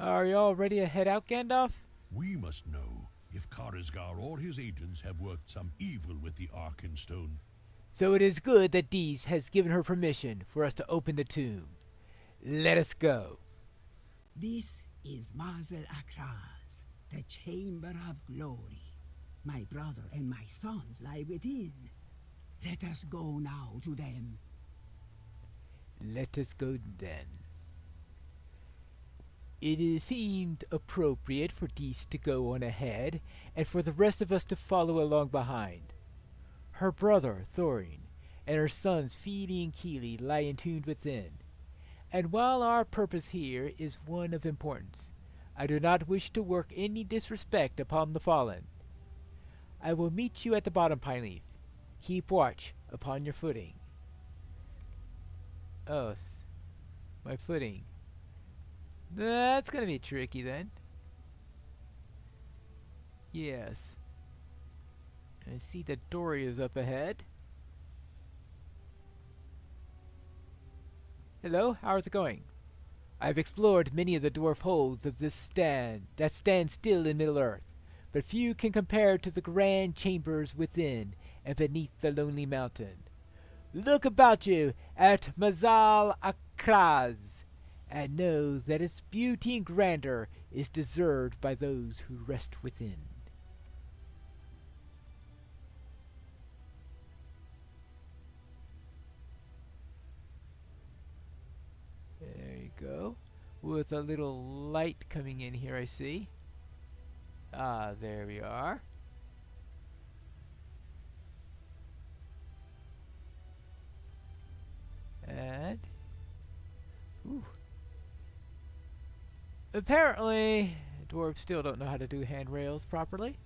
Are you all ready to head out, Gandalf? We must know if Karazgar or his agents have worked some evil with the Arkenstone. So it is good that Dees has given her permission for us to open the tomb. Let us go. This is Mazel Akraz, the Chamber of Glory. My brother and my sons lie within. Let us go now to them. Let us go then. It is seemed appropriate for Dees to go on ahead, and for the rest of us to follow along behind. Her brother, Thorin, and her sons, Feely and Keely, lie entombed within. And while our purpose here is one of importance, I do not wish to work any disrespect upon the fallen. I will meet you at the bottom, Pineleaf. Keep watch upon your footing. Oh, my footing. That's gonna be tricky then. Yes. I see the dory is up ahead. Hello, how's it going? I've explored many of the dwarf holds of this stand still in Middle-earth, but few can compare to the grand chambers within and beneath the lonely mountain. Look about you at Mazal Akraz, and know that its beauty and grandeur is deserved by those who rest within. There you go. With a little light coming in here, I see. Ah, there we are. And ooh. Apparently, dwarves still don't know how to do handrails properly.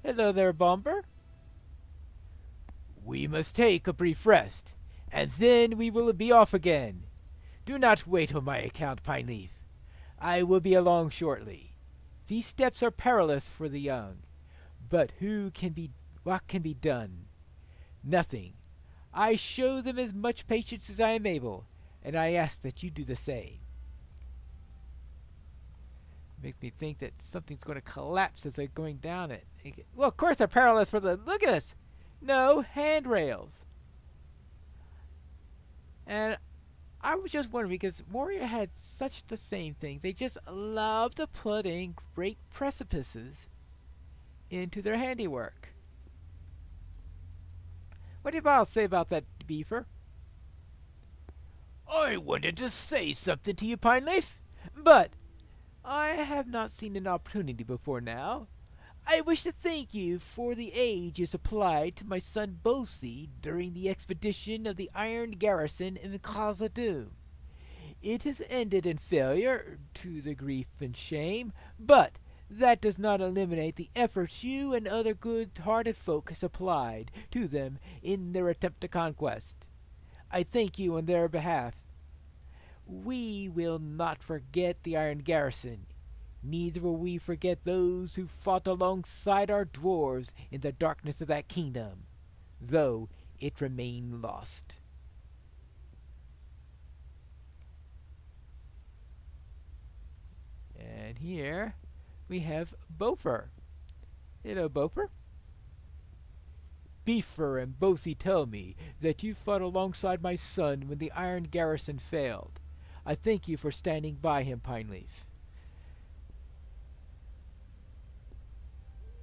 Hello there, Bomber. We must take a brief rest, and then we will be off again. Do not wait on my account, Pineleaf. I will be along shortly. These steps are perilous for the young, but what can be done? Nothing. I show them as much patience as I am able, and I ask that you do the same. Makes me think that something's going to collapse as they're going down it. Well, of course they're perilous for the... Look at this! No handrails. And I was just wondering, because Moria had such the same thing. They just love to put in great precipices into their handiwork. What do you all say about that, Beaver? I wanted to say something to you, Pineleaf, but I have not seen an opportunity before now. I wish to thank you for the aid you supplied to my son Bosi during the expedition of the Iron Garrison in the Khazad-dûm. It has ended in failure, to the grief and shame, but that does not eliminate the efforts you and other good-hearted folk supplied to them in their attempt to conquest. I thank you on their behalf. We will not forget the Iron Garrison. Neither will we forget those who fought alongside our dwarves in the darkness of that kingdom, though it remain lost. And here we have Bofer. Hello, Bofer. Beaver and Bosi tell me that you fought alongside my son when the Iron Garrison failed. I thank you for standing by him, Pineleaf.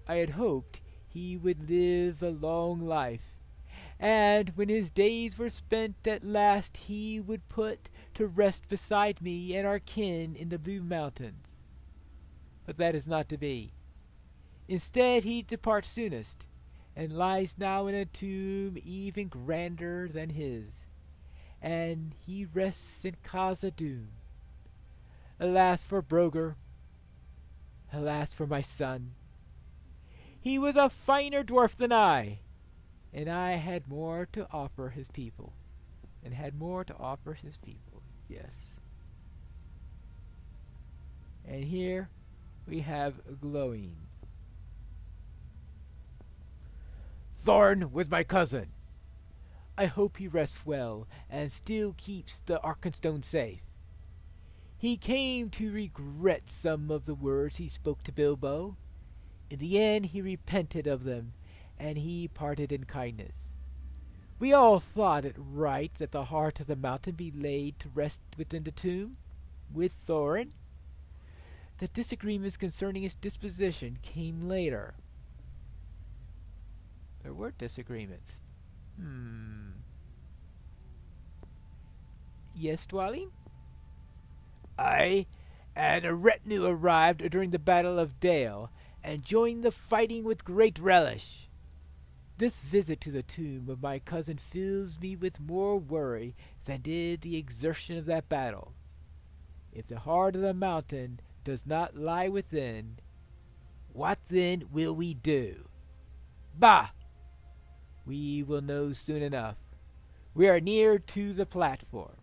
I had hoped he would live a long life, and when his days were spent at last he would put to rest beside me and our kin in the Blue Mountains. But that is not to be. Instead he departs soonest, and lies now in a tomb even grander than his, and he rests in Khazad-dûm. Alas for Broger, alas for my son. He was a finer dwarf than I, and I had more to offer his people. Yes. And here we have Glowing. Thorin was my cousin. I hope he rests well and still keeps the Arkenstone safe. He came to regret some of the words he spoke to Bilbo. In the end, he repented of them, and he parted in kindness. We all thought it right that the heart of the mountain be laid to rest within the tomb, with Thorin. The disagreements concerning its disposition came later. There were disagreements. Yes, Dwalin? I and a retinue arrived during the Battle of Dale, and joined the fighting with great relish. This visit to the tomb of my cousin fills me with more worry than did the exertion of that battle. If the heart of the mountain does not lie within, what then will we do? Bah! We will know soon enough. We are near to the platform.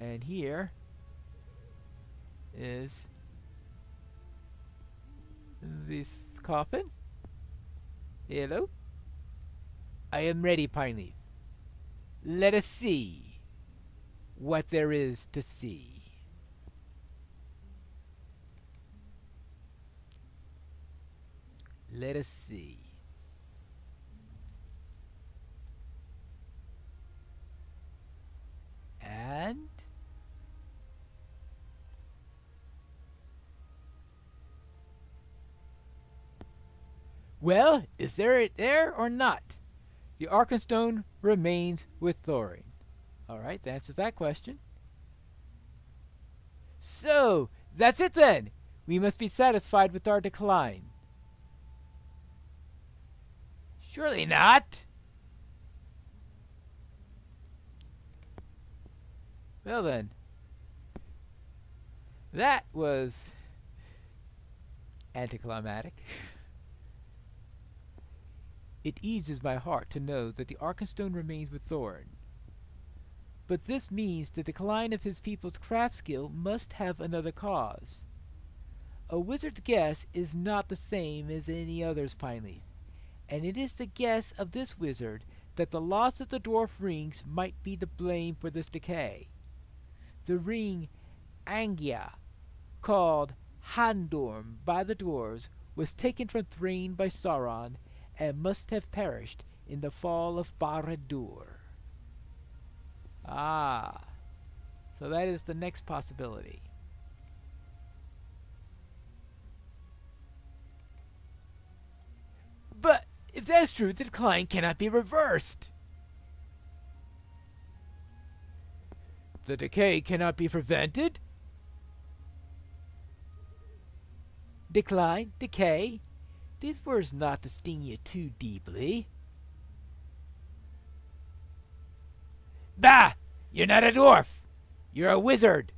And here is this coffin. Hello. I am ready, Pineleaf. Let us see what there is to see. Let us see. And well, is there it there or not? The Arkenstone remains with Thorin. Alright, that answers that question. So, that's it then. We must be satisfied with our decline. Surely not. Well then. That was anticlimactic. It eases my heart to know that the Arkenstone remains with Thorin. But this means the decline of his people's craft skill must have another cause. A wizard's guess is not the same as any other's, Pineleaf, and it is the guess of this wizard that the loss of the dwarf rings might be the blame for this decay. The ring Angia, called Handorm by the dwarves, was taken from Thrain by Sauron and must have perished in the fall of Barad-dûr. Ah, so that is the next possibility. But if that's true, the decline cannot be reversed. The decay cannot be prevented. Decline, decay. These words not to sting you too deeply. Bah! You're not a dwarf. You're a wizard.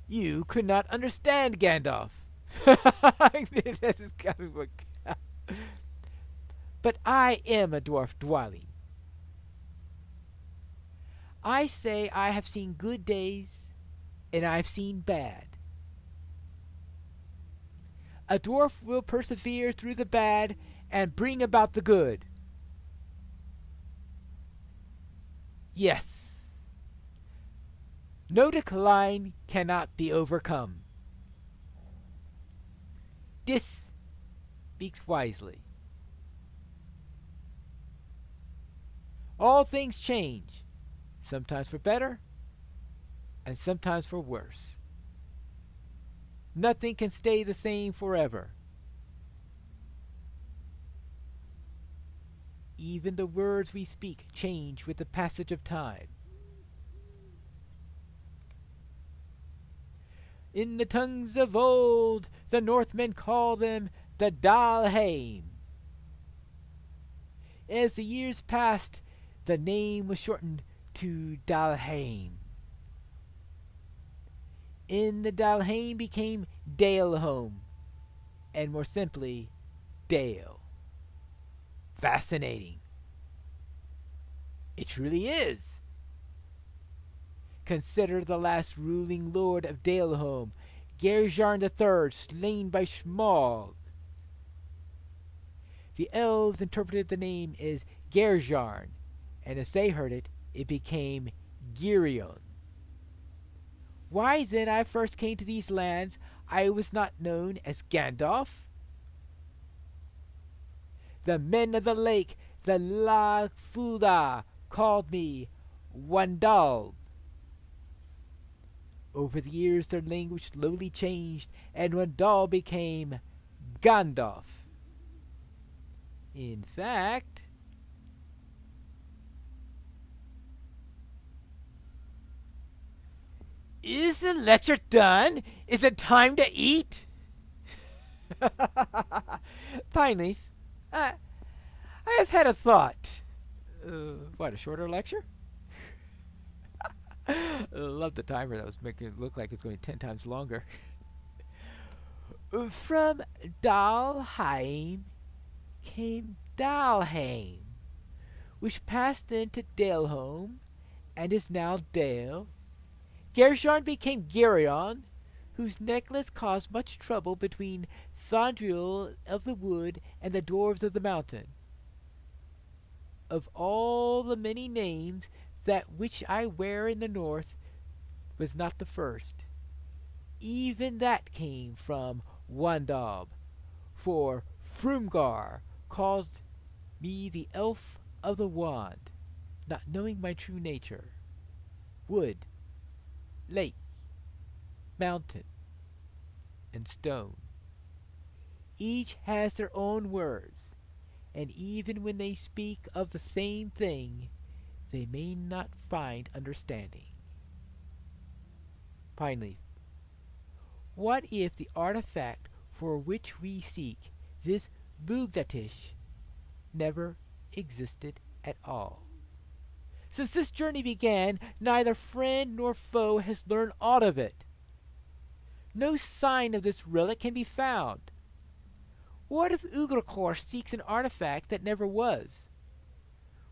You could not understand Gandalf. This is coming from... But I am a dwarf, Dwalin. I say I have seen good days, and I've seen bad. A dwarf will persevere through the bad and bring about the good. Yes. No decline cannot be overcome. This speaks wisely. All things change, sometimes for better and sometimes for worse. Nothing can stay the same forever. Even the words we speak change with the passage of time. In the tongues of old, the Northmen call them the Dalheim. As the years passed, the name was shortened to Dalheim. In the Dalheim became Daleholm, and more simply, Dale. Fascinating. It truly is. Consider the last ruling lord of Daleholm, Gerjarn III, slain by Smaug. The elves interpreted the name as Gerjarn, and as they heard it, it became Girion. Why then I first came to these lands, I was not known as Gandalf. The men of the lake, the Lagthuda, called me Wandal. Over the years their language slowly changed, and Wandal became Gandalf. In fact, is the lecture done? Is it time to eat? Pineleaf, I have had a thought. What, a shorter lecture? I love the timer. That was making it look like it's going 10 times longer. From Dalheim came Dalheim, which passed into Daleholm and is now Dale. Gershon became Gerion, whose necklace caused much trouble between Thondriel of the Wood and the Dwarves of the Mountain. Of all the many names, that which I wear in the north was not the first. Even that came from Wandab, for Frumgar called me the elf of the wand, not knowing my true nature. Wood, lake, mountain, and stone. Each has their own words, and even when they speak of the same thing, they may not find understanding. Pineleaf, what if the artifact for which we seek, this Bugdatish, never existed at all? Since this journey began, neither friend nor foe has learned aught of it. No sign of this relic can be found. What if Ugrikor seeks an artifact that never was?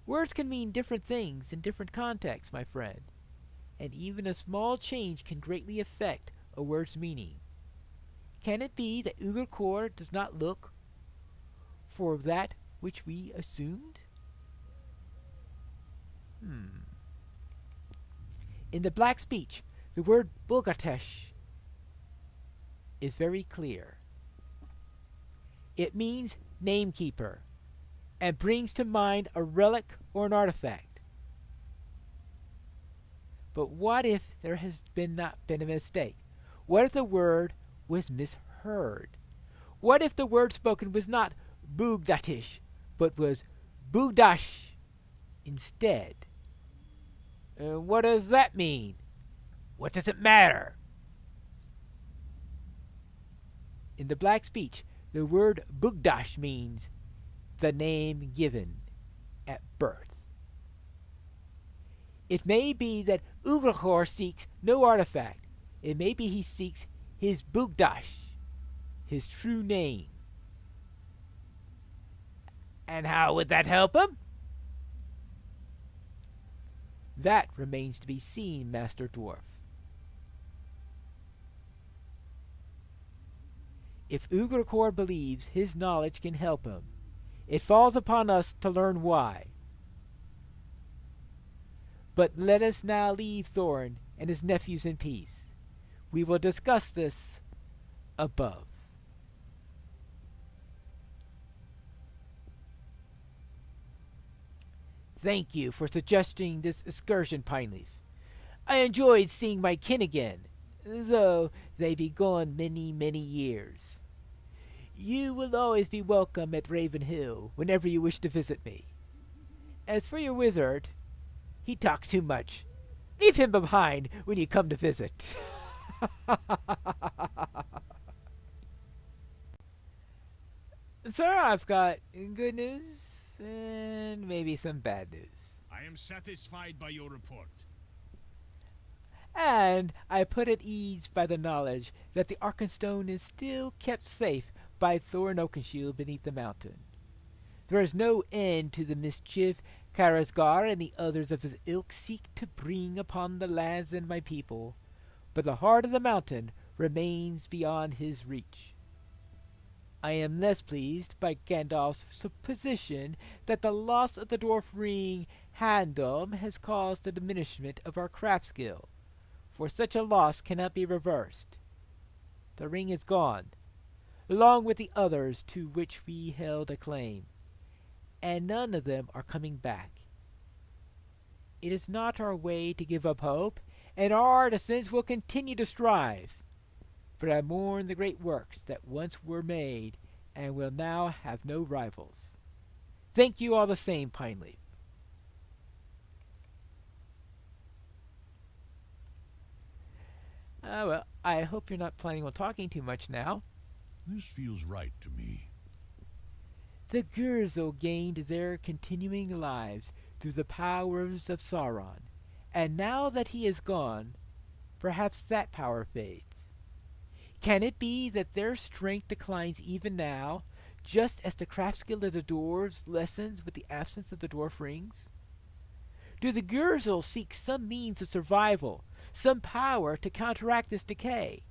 Words can mean different things in different contexts, my friend, and even a small change can greatly affect a word's meaning. Can it be that Ugrikor does not look for that which we assumed? In the Black Speech, the word Bogatesh is very clear. It means namekeeper, and brings to mind a relic or an artifact. But what if there has not been a mistake? What if the word was misheard? What if the word spoken was not Bugdatish, but was Bugdash instead? What does that mean? What does it matter? In the Black Speech, the word Bugdash means the name given at birth. It may be that Ugrikor seeks no artifact. It may be he seeks his Bugdash, his true name. And how would that help him? That remains to be seen, Master Dwarf. If Ugrikor believes his knowledge can help him, it falls upon us to learn why. But let us now leave Thorin and his nephews in peace. We will discuss this above. Thank you for suggesting this excursion, Pineleaf. I enjoyed seeing my kin again, though they be gone many, many years. You will always be welcome at Raven Hill whenever you wish to visit me. As for your wizard, he talks too much. Leave him behind when you come to visit. Sir, I've got good news and maybe some bad news. I am satisfied by your report. And I put at ease by the knowledge that the Arkenstone is still kept safe by Thorin Oakenshield beneath the mountain. There is no end to the mischief Karazgar and the others of his ilk seek to bring upon the lands and my people, but the heart of the mountain remains beyond his reach. I am less pleased by Gandalf's supposition that the loss of the dwarf ring handle has caused the diminishment of our craft skill, for such a loss cannot be reversed. The ring is gone, along with the others to which we held a claim, and none of them are coming back. It is not our way to give up hope, and our artisans will continue to strive. But I mourn the great works that once were made and will now have no rivals. Thank you all the same, Pineleaf. Well, I hope you're not planning on talking too much now. This feels right to me. The Gurzel gained their continuing lives through the powers of Sauron, and now that he is gone, perhaps that power fades. Can it be that their strength declines even now, just as the craft skill of the dwarves lessens with the absence of the dwarf rings? Do the Gurzel seek some means of survival, some power to counteract this decay?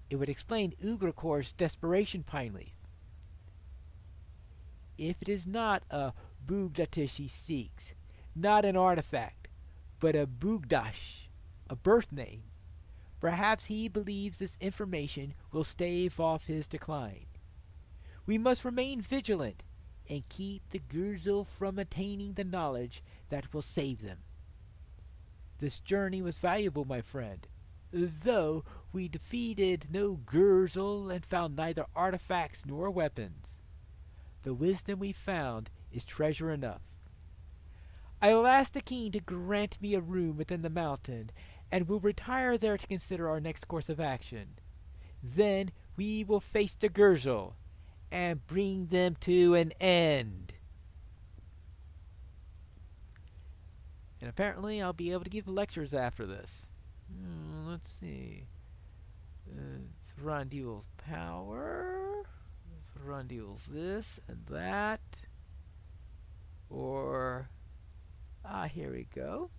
It would explain Ugrakor's desperation, Pineleaf. If it is not a Bugdatish he seeks, not an artifact, but a Bugdash, a birth name, perhaps he believes this information will stave off his decline. We must remain vigilant and keep the Gurzel from attaining the knowledge that will save them. This journey was valuable, my friend, though we defeated no Gurzel and found neither artifacts nor weapons. The wisdom we found is treasure enough. I will ask the king to grant me a room within the mountain, and will retire there to consider our next course of action. Then we will face the Gurzel and bring them to an end. And apparently I'll be able to give lectures after this. Let's see. Thranduil's power. Thranduil's this and that. Or... here we go.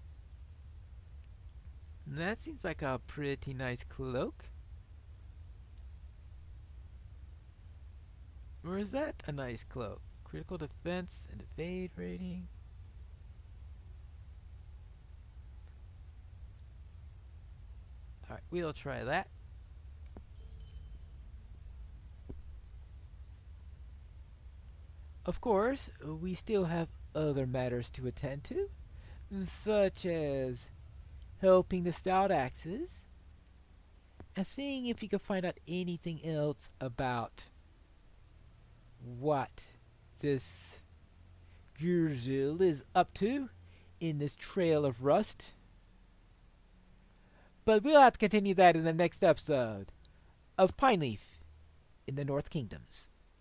That seems like a pretty nice cloak. Or is that a nice cloak? Critical defense and evade rating. Alright, we'll try that. Of course, we still have other matters to attend to, such as helping the stout axes, and seeing if we can find out anything else about what this Gurzel is up to in this trail of rust. But we'll have to continue that in the next episode of Pineleaf in the North Kingdoms.